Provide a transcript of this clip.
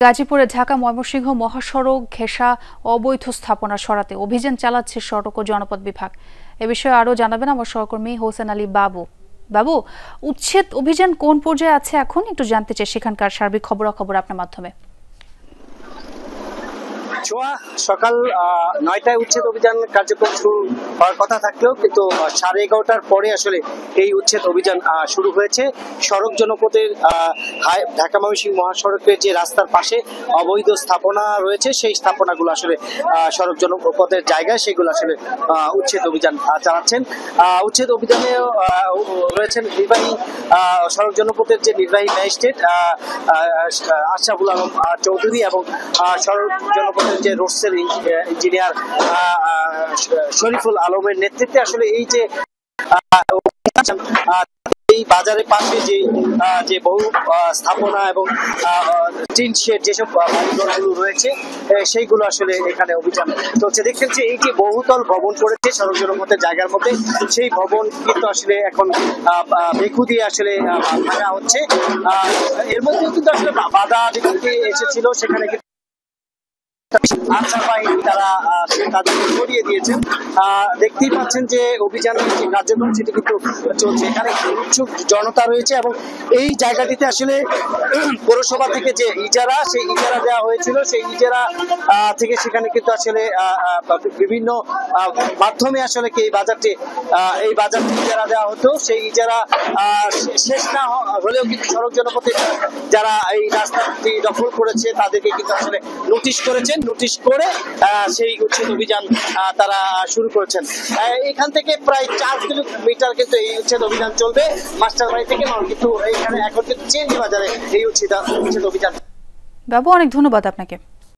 গাজীপুরে ঢাকা ময়মনসিংহ মহাসড়ক ঘেঁষা অবৈধ স্থাপনা সরাতে অভিযান চালাচ্ছে সড়ক ও জনপদ বিভাগ। এ বিষয়ে আরো জানাবেন আমার সহকর্মী হোসেন আলী বাবু। বাবু, উচ্ছেদ অভিযান কোন পর্যায়ে আছে এখন একটু জানতে চাই সেখানকার সার্বিক খবরাখবর আপনার মাধ্যমে। সকাল ৯টায় উচ্ছেদ অভিযান কার্যক্রম শুরু হওয়ার কথা থাকলেও কিন্তু 11:30টার পরে আসলে এই উচ্ছেদ অভিযান শুরু হয়েছে। সড়ক জনপথের ঢাকা ময়মনসিংহ মহাসড়কের যে রাস্তার পাশে অবৈধ স্থাপনা রয়েছে সেই স্থাপনাগুলো আসলে সড়ক জনপথের জায়গায় সেগুলো আসলে উচ্ছেদ অভিযান চালাচ্ছেন। উচ্ছেদ অভিযানে রয়েছেন নির্বাহী সড়ক জনপথের যে নির্বাহী ম্যাজিস্ট্রেট আশরাফুল আলম চৌধুরী এবং সড়ক জনপথের যে রোডসের ইঞ্জিনিয়ার শরীফুল আলমের নেতৃত্বে আসলে এই যে এই বাজারের পাশে যে বহু স্থাপনা এবং টিন শেড যেসব বাড়িঘরগুলো রয়েছে সেইগুলো আসলে এখানে অভিযান চলছে। দেখছেন যে এই যে বহুতল ভবন করেছে সড়ক জনপথের জায়গার মধ্যে, সেই ভবন কিন্তু আসলে এখন বেকু দিয়ে আসলে ভাঙা হচ্ছে। এর মধ্যে কিন্তু আসলে বাধা যেটি এসেছিল সেখানে আনসার বাহিনী তারা তাদেরকে সরিয়ে দিয়েছেন। দেখতেই পাচ্ছেন যে অভিযানের যে কার্যক্রম সেটি কিন্তু চলছে। এখানে উৎসুক জনতা রয়েছে এবং এই জায়গাটিতে আসলে পৌরসভা থেকে যে ইজারা সেই ইজারা দেওয়া হয়েছিল সেই ইজারা থেকে সেখানে কিন্তু আসলে বিভিন্ন মাধ্যমে আসলে কি এই বাজারটি ইজারা দেওয়া হতো। সেই ইজারা শেষ না হলেও কিন্তু সড়ক জনপথে যারা এই রাস্তাটি দখল করেছে তাদেরকে কিন্তু আসলে নোটিশ করেছেন। নোটিশ করে সেই উচ্ছেদ অভিযান তারা শুরু করেছেন। এখান থেকে প্রায় 4 কিলোমিটার কিন্তু এই উচ্ছেদ অভিযান চলবে মাস্টার বাড়ি থেকে, কিন্তু এইখানে এখন কিন্তু চেঞ্জি বাজারে এই উচ্ছেদ অভিযান। বাবু, অনেক ধন্যবাদ আপনাকে।